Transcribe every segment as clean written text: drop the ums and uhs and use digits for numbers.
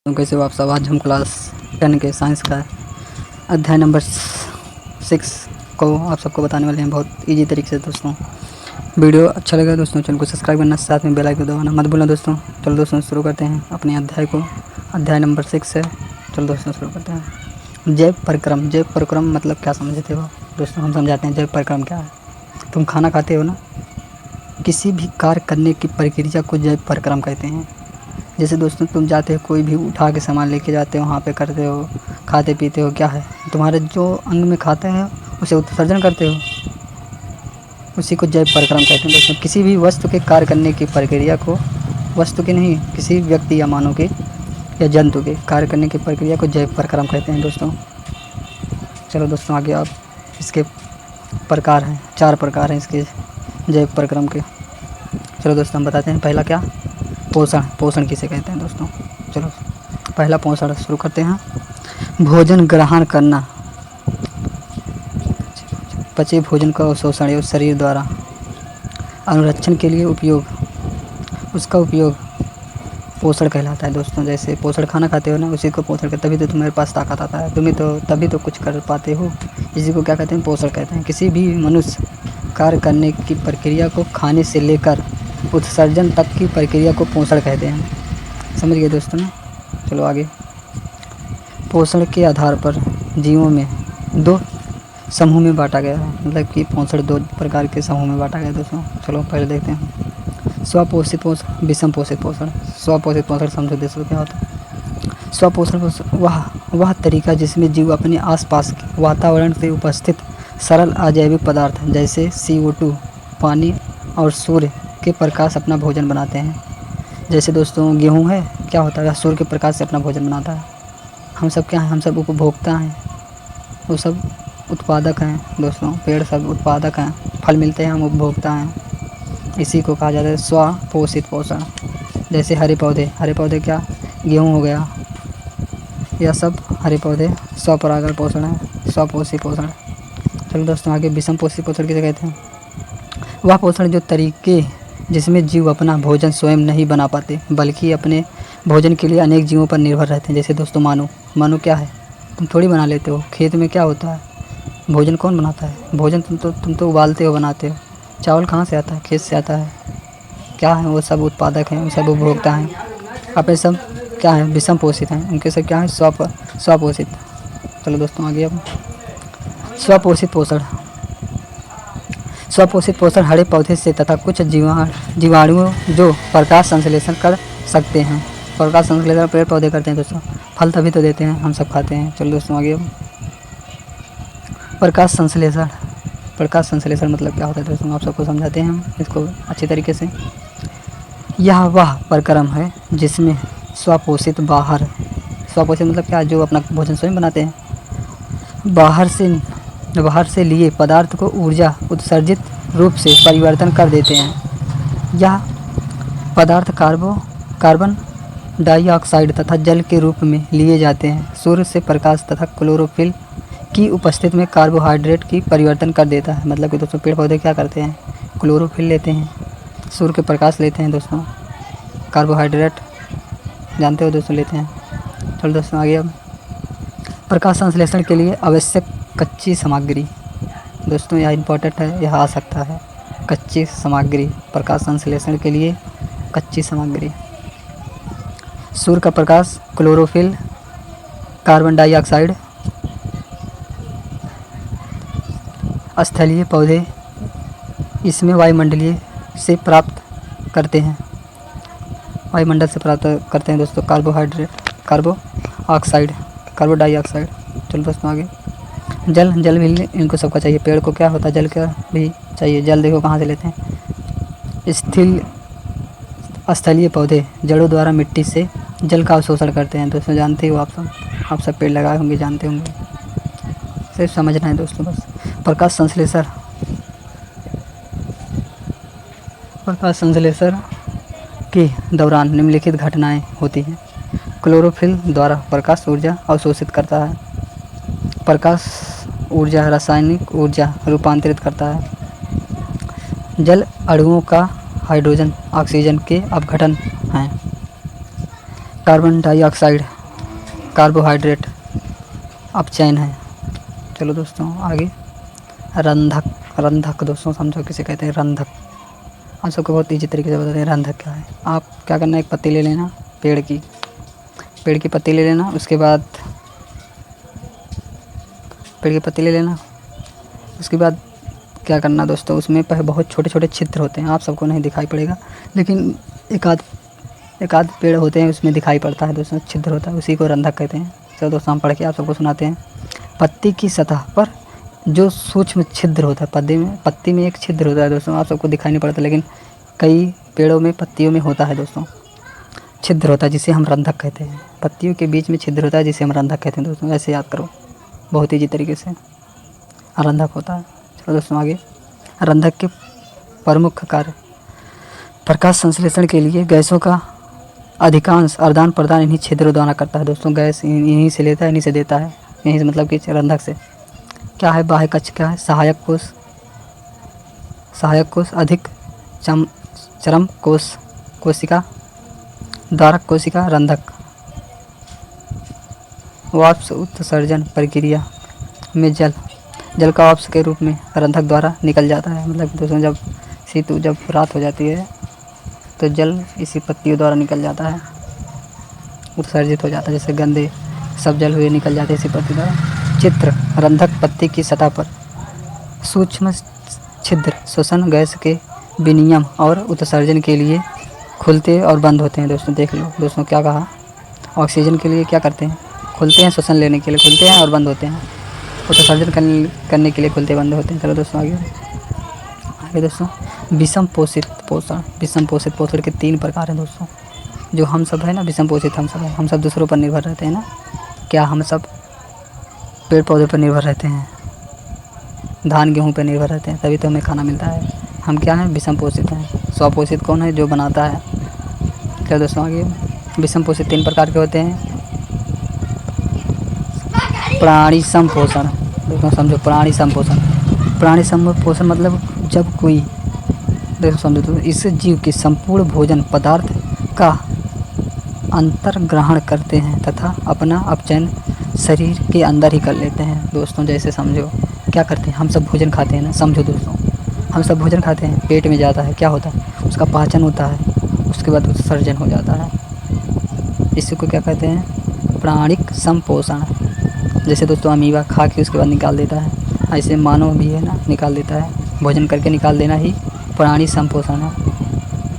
तो कैसे हो आप सब। आज हम क्लास 10 के साइंस का अध्याय नंबर 6 को आप सबको बताने वाले हैं बहुत इजी तरीके से। दोस्तों वीडियो अच्छा लगा दोस्तों, चैनल को सब्सक्राइब करना, साथ में बेल आइकन दबाना मत भूलना दोस्तों। चलो दोस्तों शुरू करते हैं अपने अध्याय को। अध्याय नंबर 6 है। चलो दोस्तों शुरू करते हैं। जैव परिक्रम। जैव परिक्रम मतलब क्या समझते हो दोस्तों? हम समझाते हैं जैव परिक्रम क्या है। तुम खाना खाते हो ना, किसी भी कार्य करने की प्रक्रिया को जैव परिक्रम कहते हैं। जैसे दोस्तों तुम जाते हो, कोई भी उठा के सामान लेके जाते हो, वहाँ पे करते हो, खाते पीते हो, क्या है तुम्हारे जो अंग में खाते हैं उसे उत्सर्जन करते हो, उसी को जैव परिक्रम कहते हैं दोस्तों। किसी भी वस्तु के कार्य करने की प्रक्रिया को, वस्तु के नहीं, किसी व्यक्ति या मानव के या जंतु के कार्य करने की प्रक्रिया को जैव परिक्रम कहते हैं दोस्तों। चलो दोस्तों आगे आप इसके प्रकार हैं, 4 प्रकार हैं इसके जैव परिक्रम के। चलो दोस्तों हम बताते हैं। पहला क्या? पोषण। पोषण किसे कहते हैं दोस्तों? चलो पहला पोषण शुरू करते हैं। भोजन ग्रहण करना, पचे भोजन का अवशोषण एवं शरीर द्वारा अनुरक्षण के लिए उपयोग, उसका उपयोग पोषण कहलाता है दोस्तों। जैसे पोषण खाना खाते हो ना, उसी को पोषण कहते हैं। तभी तो तुम्हारे पास ताकत आता है, तुम्हें तो तभी तो कुछ कर पाते हो। इसी को क्या कहते हैं? पोषण कहते हैं। किसी भी मनुष्य कार्य करने की प्रक्रिया को खाने से लेकर उत्सर्जन तक की प्रक्रिया को पोषण कहते हैं। समझ गए दोस्तों ना? चलो आगे। पोषण के आधार पर जीवों में 2 समूह में बांटा गया है, मतलब कि पोषण 2 प्रकार के समूह में बांटा गया है दोस्तों। चलो पहले देखते हैं। स्वपोषित पोषण, विषम पोषित पोषण। स्वपोषित पोषण समझो दोस्तों क्या होता है? स्वपोषण पोषण वह तरीका जिसमें जीव अपने आसपास के वातावरण से उपस्थित सरल अजैविक पदार्थ जैसे CO2, पानी और सूर्य के प्रकाश अपना भोजन बनाते हैं। जैसे दोस्तों गेहूँ है, क्या होता है? सूर्य के प्रकाश से अपना भोजन बनाता है। हम सब क्या हैं? हम सब उपभोक्ता हैं, वो सब उत्पादक हैं दोस्तों। पेड़ सब उत्पादक हैं, फल मिलते हैं, हम उपभोक्ता हैं। इसी को कहा जाता है स्वपोषित पोषण। जैसे हरे पौधे क्या? गेहूँ हो गया, यह सब हरे पौधे स्वपरागण पोषण है, स्वपोषित पोषण। चलो दोस्तों आगे। विषम पोषित पोषण किसे कहते हैं? वह पोषण जो तरीके जिसमें जीव अपना भोजन स्वयं नहीं बना पाते, बल्कि अपने भोजन के लिए अनेक जीवों पर निर्भर रहते हैं। जैसे दोस्तों मानो क्या है? तुम थोड़ी बना लेते हो। खेत में क्या होता है? भोजन कौन बनाता है? भोजन तुम तो उबालते हो, बनाते हो। चावल कहाँ से आता है? खेत से आता है। क्या है? वो सब उत्पादक हैं, वो सब उपभोक्ता हैं। अब सब क्या है? विषम पोषित हैं। उनके सब क्या है? स्वपोषित। चलो दोस्तों आगे। अब स्वपोषित पोषण। स्वपोषित पोषण हरे पौधे से तथा कुछ जीवाणुओं जो प्रकाश संश्लेषण कर सकते हैं। प्रकाश संश्लेषण पेड़ पौधे करते हैं दोस्तों, फल तभी तो देते हैं, हम सब खाते हैं। चलो दोस्तों आगे। अब प्रकाश संश्लेषण। प्रकाश संश्लेषण मतलब क्या होता है दोस्तों? आप सबको समझाते हैं हम इसको अच्छी तरीके से। यह वह परिक्रम है जिसमें स्वपोषित मतलब क्या? जो अपना भोजन स्वयं बनाते हैं, बाहर से लिए पदार्थ को ऊर्जा उत्सर्जित रूप से परिवर्तन कर देते हैं। यह पदार्थ कार्बन डाइऑक्साइड तथा जल के रूप में लिए जाते हैं। सूर्य से प्रकाश तथा क्लोरोफिल की उपस्थिति में कार्बोहाइड्रेट की परिवर्तन कर देता है। मतलब कि दोस्तों पेड़ पौधे क्या करते हैं? क्लोरोफिल लेते हैं, सूर्य के प्रकाश लेते हैं दोस्तों, कार्बोहाइड्रेट जानते हो दोस्तों लेते हैं। चलो दोस्तों आगे। अब प्रकाश संश्लेषण के लिए आवश्यक कच्ची सामग्री। दोस्तों यह इम्पोर्टेंट है, यह आ सकता है। कच्ची सामग्री, प्रकाश संश्लेषण के लिए कच्ची सामग्री। सूर्य का प्रकाश, क्लोरोफिल, कार्बन डाइऑक्साइड, स्थलीय पौधे इसमें वायुमंडलीय से प्राप्त करते हैं। वायुमंडल से प्राप्त करते हैं दोस्तों कार्बन डाइऑक्साइड। चलो दोस्तों आगे। जल भी इनको सबका चाहिए। पेड़ को क्या होता है? जल का भी चाहिए। जल देखो कहाँ से लेते हैं? स्थलीय पौधे जड़ों द्वारा मिट्टी से जल का अवशोषण करते हैं दोस्तों। जानते हो आप सब पेड़ लगाए होंगे, जानते होंगे, सिर्फ समझना है दोस्तों बस। प्रकाश संश्लेषण के दौरान निम्नलिखित घटनाएं होती हैं। क्लोरोफिल द्वारा प्रकाश ऊर्जा अवशोषित करता है। प्रकाश ऊर्जा रासायनिक ऊर्जा रूपांतरित करता है। जल अणुओं का हाइड्रोजन ऑक्सीजन के अपघटन हैं। कार्बन डाइऑक्साइड कार्बोहाइड्रेट अपचयन है। चलो दोस्तों आगे, रंधक। रंधक दोस्तों समझो किसे कहते हैं, रंधक। हम सबको बहुत ईजी तरीके से बताते हैं रंधक क्या है। आप क्या करना है, एक पत्ती ले लेना पेड़ की पत्ती ले लेना, उसके बाद पेड़ की पत्ती ले लेना। उसके बाद क्या करना दोस्तों, उसमें बहुत छोटे छोटे छिद्र होते हैं, आप सबको नहीं दिखाई पड़ेगा, लेकिन एक आध पेड़ होते हैं उसमें दिखाई पड़ता है दोस्तों, छिद्र होता है, उसी को रंधक कहते हैं। चलो दोस्तों हम पढ़ के आप सबको सुनाते हैं। पत्ती की सतह पर जो सूक्ष्म छिद्र होता है, पत्ती में एक छिद्र होता है दोस्तों, आप सबको दिखाई नहीं पड़ता, लेकिन कई पेड़ों में पत्तियों में होता है दोस्तों, छिद्र होता है जिसे हम रंधक कहते हैं। पत्तियों के बीच में छिद्र होता है जिसे हम रंधक कहते हैं दोस्तों, ऐसे याद करो बहुत ईजी तरीके से, रंधक होता है। चलो दोस्तों आगे, रंधक के प्रमुख कार्य, प्रकाश संश्लेषण के लिए गैसों का अधिकांश आदान प्रदान इन्हीं छिद्रों द्वारा करता है दोस्तों। गैस इन्हीं से लेता है, इन्हीं से देता है, यहीं से मतलब कि रंधक से। क्या है बाह्य कक्ष, क्या है सहायक कोश, अधिक चरम कोशिका, धारक कोशिका, रंधक। वाष्प उत्सर्जन प्रक्रिया में जल का वाष्प के रूप में रंधक द्वारा निकल जाता है। मतलब दोस्तों जब रात हो जाती है तो जल इसी पत्तियों द्वारा निकल जाता है, उत्सर्जित हो जाता है, जैसे गंदे सब जल हुए निकल जाते हैं इसी पत्ती द्वारा। चित्र, रंधक पत्ती की सतह पर सूक्ष्म छिद्र श्वसन गैस के विनिमय और उत्सर्जन के लिए खुलते और बंद होते हैं दोस्तों। देख लो दोस्तों क्या कहा, ऑक्सीजन के लिए क्या करते हैं, खुलते हैं, श्वसन लेने के लिए खुलते हैं और बंद होते हैं, उत्सर्जन करने के लिए खुलते बंद होते हैं। चलो दोस्तों आगे दोस्तों, विषम पोषित पोषण के 3 प्रकार हैं दोस्तों। जो हम सब है ना, विषम पोषित हम सब दूसरों पर निर्भर रहते हैं ना, क्या हम सब पेड़ पौधे पर निर्भर रहते हैं, धान गेहूँ पर निर्भर रहते हैं, तभी तो हमें खाना मिलता है। हम क्या हैं, विषम पोषित हैं। स्वपोषित कौन है, जो बनाता है। चलो दोस्तों आगे, विषम पोषित 3 प्रकार के होते हैं। प्राणी संपोषण दोस्तों समझो, प्राणी संपोषण मतलब जब कोई, देखो समझो तो, इस जीव के संपूर्ण भोजन पदार्थ का अंतर्ग्रहण करते हैं तथा अपना अपचयन शरीर के अंदर ही कर लेते हैं दोस्तों। जैसे समझो क्या करते हैं, हम सब भोजन खाते हैं ना, समझो दोस्तों हम सब भोजन खाते हैं, पेट में जाता है, क्या होता है, उसका पाचन होता है, उसके बाद उत्सर्जन हो जाता है। इसी को क्या कहते हैं, प्राणिक संपोषण। जैसे दोस्तों अमीबा खा के उसके बाद निकाल देता है, ऐसे मानव भी है ना, निकाल देता है, भोजन करके निकाल देना ही प्राणी संपोषण है।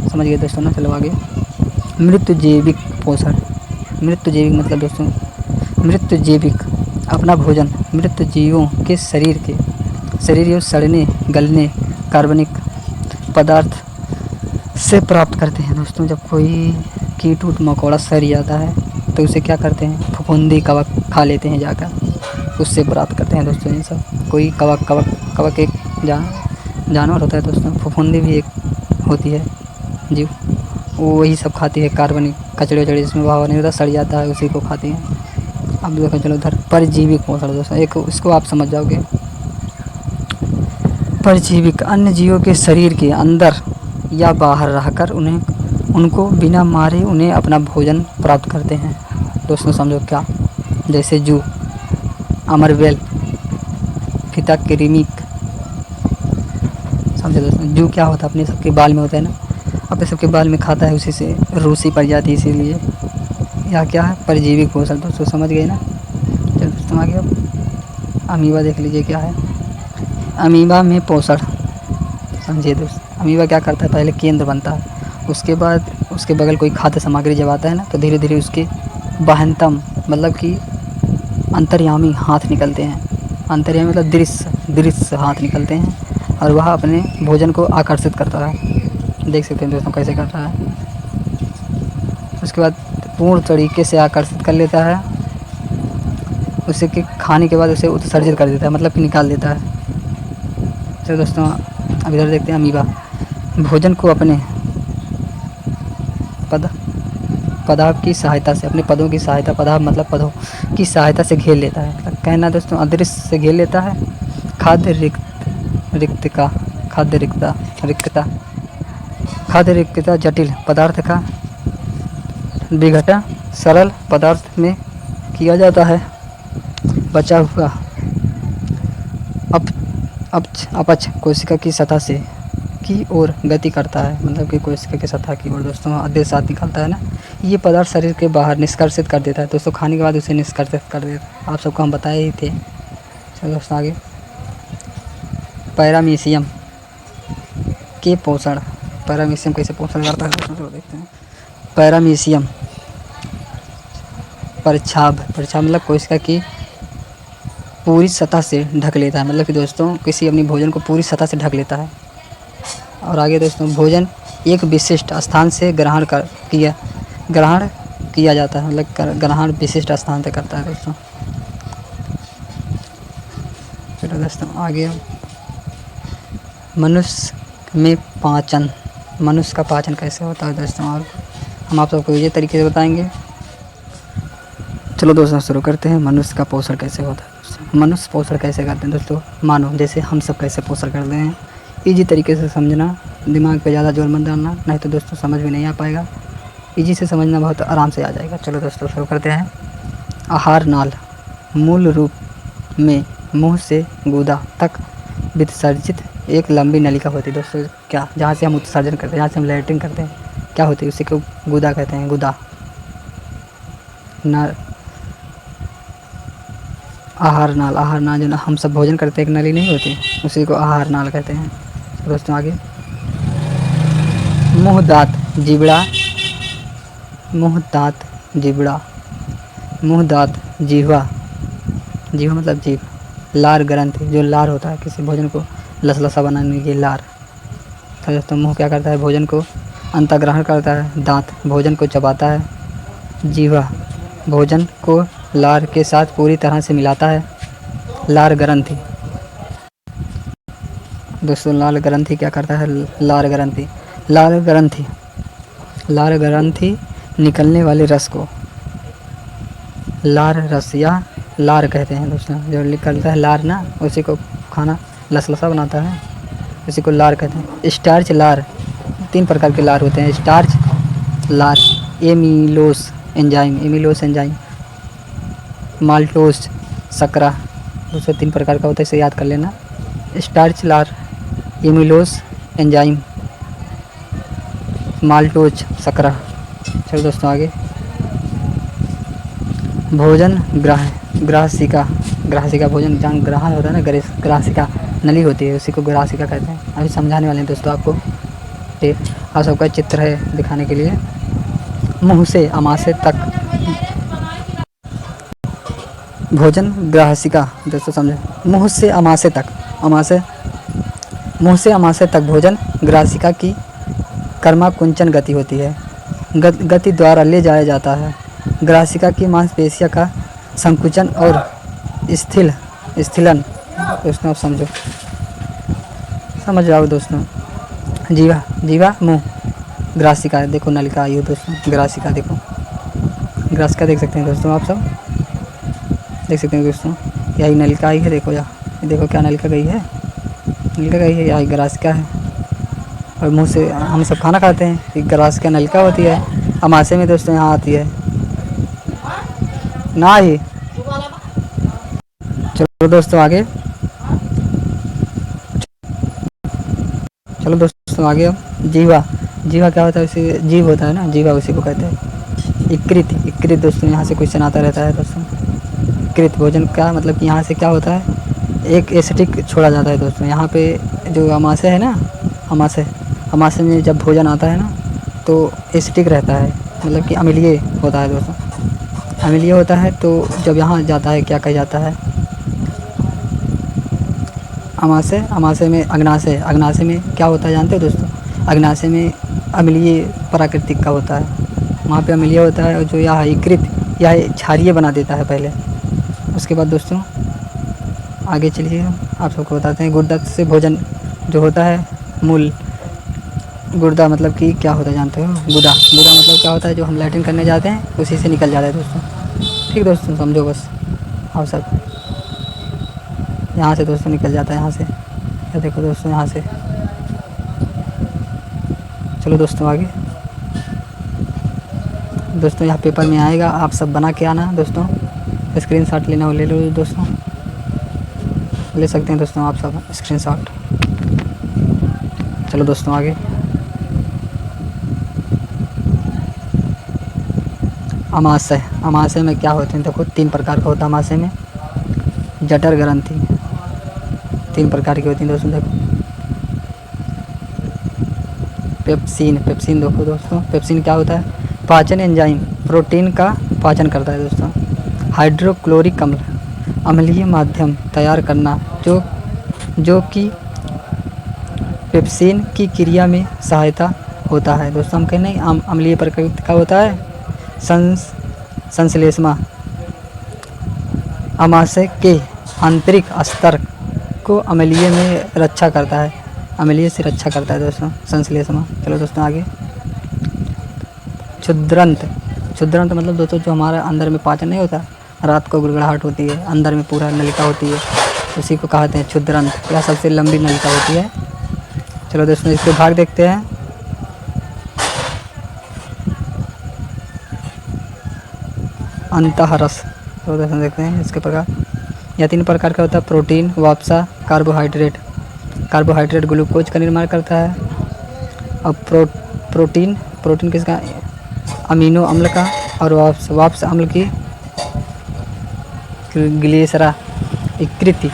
समझ गए दोस्तों ना। चलो आगे, मृत्यु जैविक पोषण। मृत्यु जैविक मतलब दोस्तों, मृत्यु जैविक अपना भोजन मृत जीवों के शरीर या सड़ने गलने कार्बनिक पदार्थ से प्राप्त करते हैं दोस्तों। जब कोई कीट उट मकोड़ा सड़ जाता है तो उसे क्या करते हैं, फफूंदी कवक खा लेते हैं जाकर, उससे प्राप्त करते हैं दोस्तों। ये सब कोई कवक एक जानवर होता है दोस्तों, फफूंदी भी एक होती है जीव, वो वही सब खाती है, कार्बनिक कचड़े जिसमें भाव नहीं होता, सड़ जाता है, उसी को खाती हैं। अब देखो चलो उधर परजीवी पोषण दोस्तों, एक इसको आप समझ जाओगे। परजीविक अन्य जीवों के शरीर के अंदर या बाहर रहकर उनको बिना मारे उन्हें अपना भोजन प्राप्त करते हैं दोस्तों। समझो क्या, जैसे जू, अमरवेल, फिताक्रिमिक। समझो दोस्तों, जू क्या होता है, अपने सबके बाल में होता है ना, अपने सबके बाल में खाता है, उसी से रूसी पड़ जाती है, इसीलिए यह क्या है, परजीवी पोषण दोस्तों। समझ गए ना। चलो दोस्तों आगे, अब अमीबा देख लीजिए क्या है। अमीबा में पोषण समझिए दोस्त, अमीबा क्या करता है, पहले केंद्र बनता है, उसके बाद उसके बगल कोई खाद्य सामग्री जब आता है ना, तो धीरे धीरे उसके बाह्यतम मतलब कि अंतर्यामी हाथ निकलते हैं, अंतर्यामी मतलब दृश्य हाथ निकलते हैं, और वह अपने भोजन को आकर्षित करता है। देख सकते हैं दोस्तों कैसे करता है। उसके बाद पूर्ण तरीके से आकर्षित कर लेता है, उसे के खाने के बाद उसे उत्सर्जित कर देता है, मतलब कि निकाल देता है। चलो दोस्तों अब इधर देखते हैं, अमीबा भोजन को अपने पदार्थ की सहायता से, अपने पदों की सहायता, पदार्थ मतलब पदों की सहायता से घेर लेता है। मतलब कहना दोस्तों, अदृश्य से घेर लेता है। खाद्य रिक्तता जटिल पदार्थ का विघटन सरल पदार्थ में किया जाता है। बचा हुआ अप अपच कोशिका की सतह से की ओर गति करता है, मतलब कि कोशिका की सतह की ओर दोस्तों अवसाद निकलता है ना, ये पदार्थ शरीर के बाहर निष्कर्षित कर देता है दोस्तों, खाने के बाद उसे निष्कर्षित कर देता है। आप सबको हम बताए ही थे। चलो दोस्तों आगे, पैरामीशियम के पोषण। पैरामीशियम कैसे पोषण करता है दोस्तों, चलो देखते हैं। पैरामीशियम परिच्छाभ मतलब कोशिका की पूरी सतह से ढक लेता है, मतलब कि दोस्तों किसी अपनी भोजन को पूरी सतह से ढक लेता है। और आगे दोस्तों, भोजन एक विशिष्ट स्थान से ग्रहण किया जाता है, मतलब ग्रहण विशिष्ट स्थान से करता है दोस्तों। चलो दोस्तों आगे, मनुष्य का पाचन कैसे होता है दोस्तों, और हम आप सबको ये तरीके से बताएंगे। चलो दोस्तों शुरू करते हैं। मनुष्य का पोषण कैसे होता है दोस्तों। मनुष्य पोषण कैसे करते हैं दोस्तों, मानो जैसे हम सब कैसे पोषण करते हैं। ईजी तरीके से समझना, दिमाग पे ज़्यादा जोर मत डालना, नहीं तो दोस्तों समझ में नहीं आ पाएगा। ईजी से समझना, बहुत आराम से आ जाएगा। चलो दोस्तों शुरू करते हैं। आहार नाल मूल रूप में मुंह से गुदा तक विसर्जित एक लंबी नलिका होती है दोस्तों, क्या, जहाँ से हम उत्सर्जन करते हैं, जहाँ से हम लैट्रिन करते हैं, क्या होती है, उसी को गुदा कहते हैं। गुदा ना आहार नाल जो हम सब भोजन करते हैं एक नली नहीं होती, उसी को आहार नाल कहते हैं दोस्तों। आगे, मुँह दांत जिबड़ा जीवा मतलब जीभ। लार ग्रंथि, जो लार होता है किसी भोजन को लसलसा बनाने की लार। तो दोस्तों मुँह क्या करता है, भोजन को अंतर्ग्रहण करता है। दांत भोजन को चबाता है। जीवा भोजन को लार के साथ पूरी तरह से मिलाता है। लार ग्रंथि दोस्तों, लार ग्रंथि क्या करता है, लार ग्रंथि निकलने वाले रस को लार रस या लार कहते हैं दोस्तों। जो निकलता है लार ना, उसी को खाना लसलसा बनाता है, उसी को लार कहते हैं। स्टार्च लार, 3 प्रकार के लार होते हैं। स्टार्च लार, एमिलोस एंजाइम, माल्टोस शकरा, दोस्तों 3 प्रकार का होता है, इसे याद कर लेना। स्टार्च लार, एमिलोस एंजाइम, माल्टोज शकरा। चलो दोस्तों आगे, भोजन ग्रासिका भोजन जहाँ ग्रहण होता है ना, ग्रासिका नली होती है, उसी को ग्रासिका कहते हैं। अभी समझाने वाले हैं दोस्तों आपको। आप सबका चित्र है दिखाने के लिए। मुँह से आमाशय तक भोजन ग्रासिका दोस्तों समझे, मुँह से आमाशय तक भोजन ग्रासिका की कर्माकुंचन गति होती है, गति द्वारा ले जाया जाता है। ग्रासिका की मांसपेशियों का संकुचन और स्थिलन दोस्तों, आप समझ जाओ दोस्तों। जीवा मुँह, ग्रासिका देखो नलिका आई हो दोस्तों, ग्रासिका देखो, ग्रासिका देख सकते हैं दोस्तों, आप सब देख सकते हैं दोस्तों। यही नलिका आई है, देखो देखो क्या नलिका गई है, यही ग्रासिका है। और मुँह से हम सब खाना खाते हैं, एक ग्रासिका नलिका होती है। अमाशय में दोस्तों यहाँ आती है ना ही। चलो दोस्तों आगे, अब जीवा क्या होता है, उसे जीव होता है ना, जीवा उसी को कहते हैं। इकृत दोस्तों, यहाँ से क्वेश्चन आता रहता है दोस्तों। इकृत भोजन का मतलब कि यहाँ से क्या होता है, एक एसिडिक छोड़ा जाता है दोस्तों। यहाँ पे जो अमाशय है ना, अमाशय में जब भोजन आता है ना, तो एसिडिक रहता है, मतलब कि अम्लीय होता है दोस्तों, अम्लीय होता है। तो जब यहाँ जाता है, क्या कहा जाता है, अमाशय में अग्नाशय में क्या होता है जानते हो दोस्तों, अग्नाशय में अम्लीय प्राकृतिक का होता है, वहाँ पे अम्लीय होता है। और जो यह इकृत, यह क्षारीय बना देता है पहले। उसके बाद दोस्तों आगे चलिए, आप सबको बताते हैं। गुर्दा से भोजन जो होता है, मूल गुर्दा मतलब कि क्या होता है जानते हो, गुदा मतलब क्या होता है, जो हम लैट्रिन करने जाते हैं उसी से निकल जाता है दोस्तों। ठीक दोस्तों, समझो बस आप सब। यहाँ से दोस्तों निकल जाता है, यहाँ से, ये देखो दोस्तों यहाँ से। चलो दोस्तों आगे, दोस्तों यहाँ पेपर में आएगा, आप सब बना के आना दोस्तों। स्क्रीनशॉट लेना हो ले लो दोस्तों, ले सकते हैं दोस्तों आप सब स्क्रीनशॉट। चलो दोस्तों आगे। अमाशय, अमाशय में क्या होते हैं देखो, 3 प्रकार का होता है अमाशय में। जठर ग्रंथि 3 प्रकार की होती है दोस्तों देखो। पेप्सिन, पेप्सिन देखो दोस्तों, पेप्सिन क्या होता है? पाचन एंजाइम, प्रोटीन का पाचन करता है दोस्तों। हाइड्रोक्लोरिक अम्ल, अम्लीय माध्यम तैयार करना जो कि पेप्सिन की क्रिया में सहायता होता है दोस्तों। हम कहें नहीं अम्लीय प्रकृति का होता है संश्लेषण। अमाशय के आंतरिक स्तर को अम्लीय में रक्षा करता है, अम्लीय से रक्षा करता है दोस्तों संश्लेषण। चलो दोस्तों आगे। क्षुद्रंत, क्षुद्रंत मतलब दोस्तों जो हमारा अंदर में पाचन नहीं होता, रात को गुड़गुड़ाहट होती है, अंदर में पूरा नलिका होती है, उसी को कहते हैं क्षुद्रंत। यह सबसे लंबी नलिका होती है। चलो दोस्तों इसके भाग देखते हैं। अंतःरस, तो दोस्तों देखते हैं इसके प्रकार। यह 3 प्रकार का होता है। प्रोटीन, वसा, कार्बोहाइड्रेट। कार्बोहाइड्रेट ग्लूकोज का निर्माण करता है। और प्रोटीन, प्रोटीन किसका? अमीनो अम्ल का। और वाप्स अम्ल की ग्लिसरा इकृति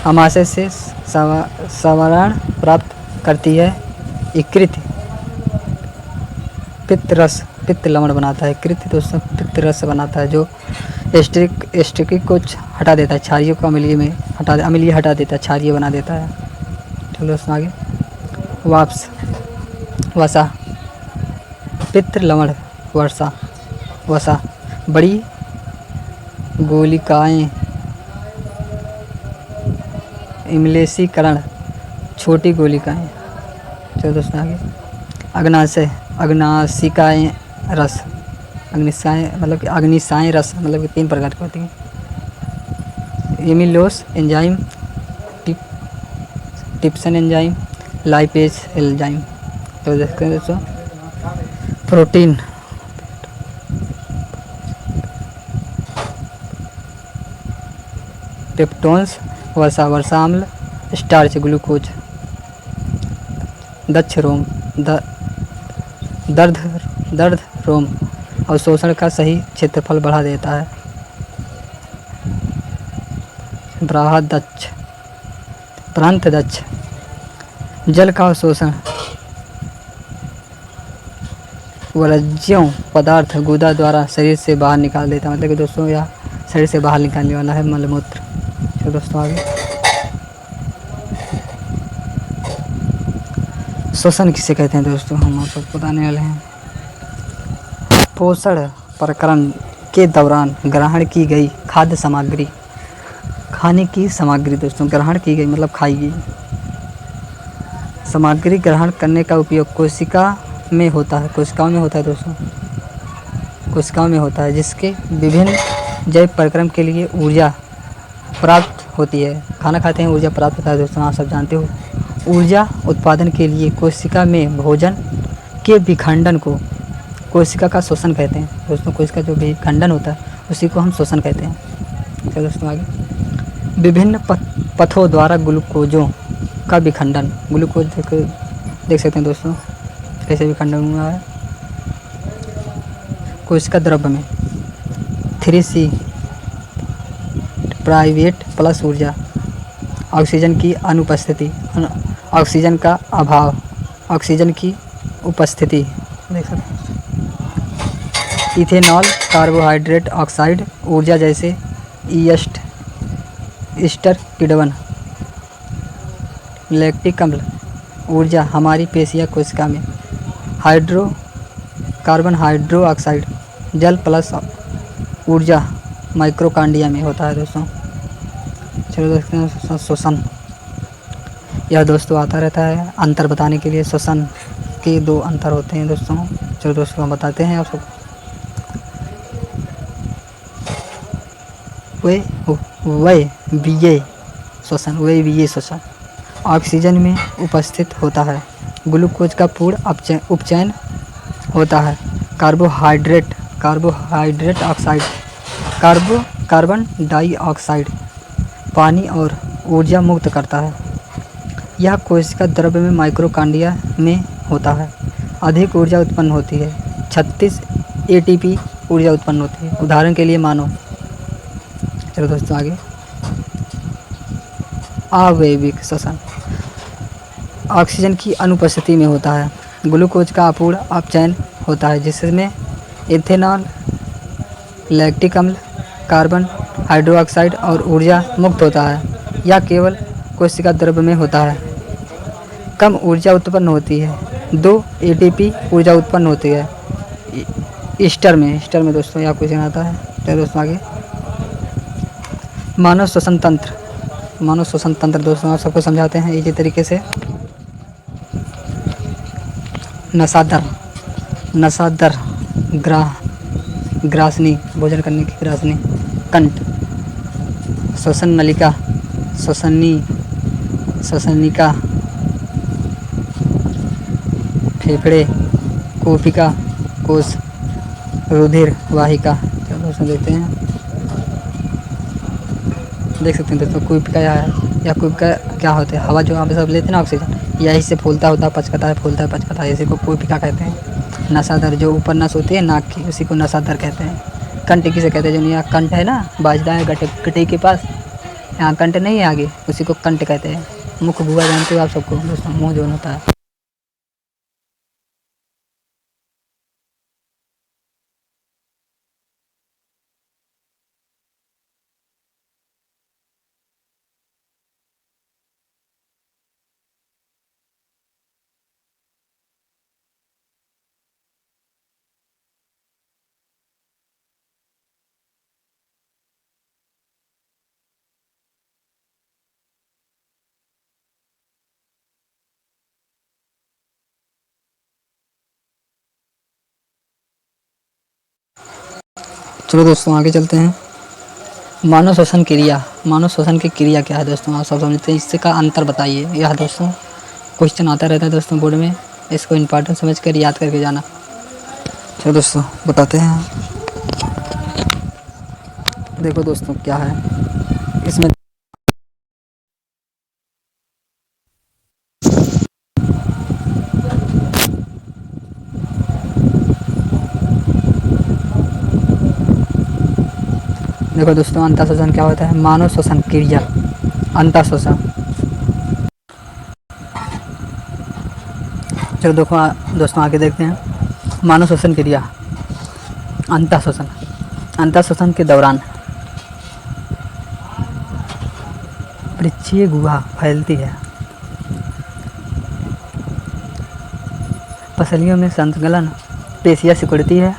अमाशय से संवरण प्राप्त करती है। इकृति पित्त रस, पित्त लवण बनाता है। कृति दोस्तों पित्त रस बनाता है जो एस्ट्रिक को हटा देता है, क्षारीय को अम्लीय में अम्लीय हटा देता है, क्षारीय बना देता है। चलो दोस्तों आगे। वाप्स, वसा, पित्त लवण, वसा, बड़ी गोलिकाएं, इम्लेसीकरण, छोटी गोलिकाएं। चलो दोस्तों आगे। अग्नाशय, अग्नाशिकाएं रस, अग्निशाएँ मतलब कि अग्निशाएँ रस मतलब कि 3 प्रकार की होती हैं। एमिलोस एंजाइम, टिप्सन एंजाइम, लाइपेज एंजाइम। तो देखते हैं दोस्तों। प्रोटीन, पेप्टोन्स, वर्षा अम्ल, स्टार्च, ग्लूकोज। दक्ष रोम, दर्द रोम अवशोषण का सही क्षेत्रफल बढ़ा देता है। प्रांतदक्ष, जल का अवशोषण, वर्ज्यों पदार्थ गुदा द्वारा शरीर से बाहर निकाल देता है। मतलब कि दोस्तों यह शरीर से बाहर निकालने वाला है मलमूत्र। तो दोस्तों आगे। श्वसन किसे कहते हैं दोस्तों, हम आपको बताने वाले हैं। पोषण प्रकरण के दौरान ग्रहण की गई खाद्य सामग्री, खाने की सामग्री दोस्तों ग्रहण की गई मतलब खाई गई सामग्री ग्रहण करने का उपयोग कोशिका में होता है। कोशिकाओं में होता है दोस्तों, कोशिकाओं में होता है, जिसके विभिन्न जैव प्रक्रम के लिए ऊर्जा प्राप्त होती है। खाना खाते हैं ऊर्जा प्राप्त होता है दोस्तों, आप सब जानते हो। ऊर्जा उत्पादन के लिए कोशिका में भोजन के विखंडन को कोशिका का श्वसन कहते हैं दोस्तों। कोशिका जो विखंडन होता है उसी को हम श्वसन कहते हैं। चलो दोस्तों आगे। विभिन्न पथों द्वारा ग्लूकोजों का विखंडन, ग्लूकोज देख सकते हैं दोस्तों कैसे विखंडन हुआ है। कोशिका द्रव्य में 3C प्राइवेट प्लस ऊर्जा, ऑक्सीजन की अनुपस्थिति, ऑक्सीजन का अभाव, ऑक्सीजन की उपस्थिति देख सकते हैं। इथेनॉल, कार्बोहाइड्रेट ऑक्साइड, ऊर्जा जैसे ईस्टर किण्वन, लैक्टिक अम्ल, ऊर्जा हमारी पेशियाँ कोशिका में। कार्बन हाइड्रोक्साइड, जल प्लस ऊर्जा माइक्रोकांडिया में होता है दोस्तों। चलो देखते हैं श्वसन। यह दोस्तों आता रहता है अंतर बताने के लिए। श्वसन के 2 अंतर होते हैं दोस्तों। चलो दोस्तों हम बताते हैं आप सबको। वायवीय श्वसन ऑक्सीजन में उपस्थित होता है। ग्लूकोज का पूर्ण उपचयन होता है। Carbohydrate carbohydrate oxide, carbon dioxide पानी और ऊर्जा मुक्त करता है। यह कोशिका द्रव्य में माइटोकॉन्ड्रिया में होता है। अधिक ऊर्जा उत्पन्न होती है, 36 एटीपी ऊर्जा उत्पन्न होती है। उदाहरण के लिए मानो, चलो दोस्तों आगे, आवैविक श्वसन ऑक्सीजन की अनुपस्थिति में होता है। ग्लूकोज का अपूर्ण अपचयन होता है जिसमें इथेनॉल, लैक्टिक अम्ल, कार्बन हाइड्रोक्साइड और ऊर्जा मुक्त होता है। यह केवल कोशिका द्रव्य में होता है। कम ऊर्जा उत्पन्न होती है, 2 एटीपी ऊर्जा उत्पन्न होती है ईस्टर में दोस्तों यह क्वेश्चन आता है। तो दोस्तों आगे, मानव श्वसन तंत्र दोस्तों आप सबको समझाते हैं इसी तरीके से। नसादर ग्रासनी, भोजन करने की ग्रासनी। कंठ, श्वसन नलिका, श्वसनिका, फेफड़े, कोशिका कोश, रुधिर वाहिका। चलो दोस्तों देखते हैं, देख सकते हैं दोस्तों कोशिका है। या कोशिका क्या होते हैं? हवा जो हम सब लेते हैं ना, ऑक्सीजन, यही से फूलता होता पचकता है, फूलता है पचकता है, इसी को कोशिका कहते हैं। नसादर, जो ऊपर नस होती है नाक की, उसी को नसादर कहते हैं। कंठ किसे कहते हैं? जो यहाँ कंठ है ना, बाजदा गटे के पास, यहाँ कंठ नहीं है आगे, उसी को कंठ कहते हैं। मुख भुआ जानते हो आप सबको दोस्तों, मुँह जो होता है। चलो दोस्तों आगे चलते हैं। मानव श्वसन की क्रिया क्या है दोस्तों, आप सब समझते हैं। इससे का अंतर बताइए। यह दोस्तों क्वेश्चन आता रहता है दोस्तों बोर्ड में, इसको इम्पोर्टेंट समझ कर याद करके जाना। चलो दोस्तों बताते हैं। देखो दोस्तों क्या है इसमें, देखो दोस्तों अंतः श्वसन क्या होता है? मानव श्वसन क्रिया, अंतः श्वसन। चलो दोस्तों आगे देखते हैं। मानव श्वसन क्रिया, अंतः श्वसन के दौरान वृक्षीय गुहा फैलती है, पसलियों में संलग्न पेशियाँ सिकुड़ती है,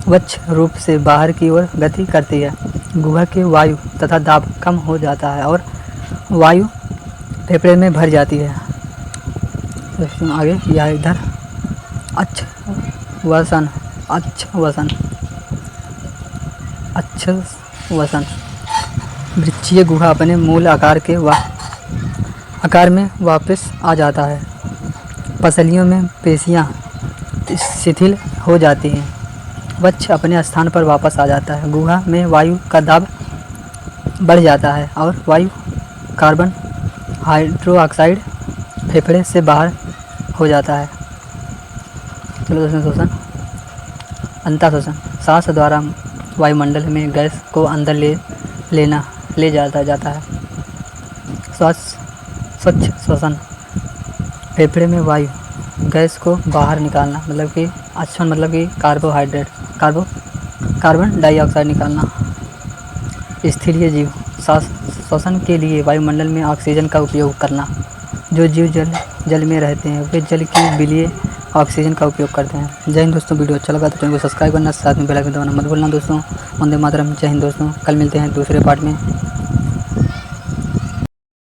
वक्ष रूप से बाहर की ओर गति करती है, गुहा के वायु तथा दाब कम हो जाता है और वायु फेफड़े में भर जाती है। दोस्तों आगे यह इधर अच्छवसन वृक्षीय गुहा अपने मूल आकार में वापस आ जाता है। पसलियों में पेशियाँ शिथिल हो जाती हैं, वक्ष अपने स्थान पर वापस आ जाता है, गुहा में वायु का दाब बढ़ जाता है और वायु कार्बन हाइड्रोक्साइड फेफड़े से बाहर हो जाता है। चलो दोस्तों श्वसन, अंतः श्वसन, सांस द्वारा वायुमंडल में गैस को अंदर ले जाता है। स्वच्छ श्वसन, फेफड़े में वायु गैस को बाहर निकालना, मतलब कि अच्छा मतलब कि कार्बन डाइऑक्साइड निकालना। स्थलीय जीव, श्वसन के लिए वायुमंडल में ऑक्सीजन का उपयोग करना। जो जीव जल में रहते हैं वे जल के लिए ऑक्सीजन का उपयोग करते हैं। जय हिंद दोस्तों, वीडियो अच्छा लगा तो चैनल को सब्सक्राइब करना, साथ में बेल आइकन दबाना मत भूलना दोस्तों। वंदे मातरम। जय हिंद दोस्तों, कल मिलते हैं दूसरे पार्ट में।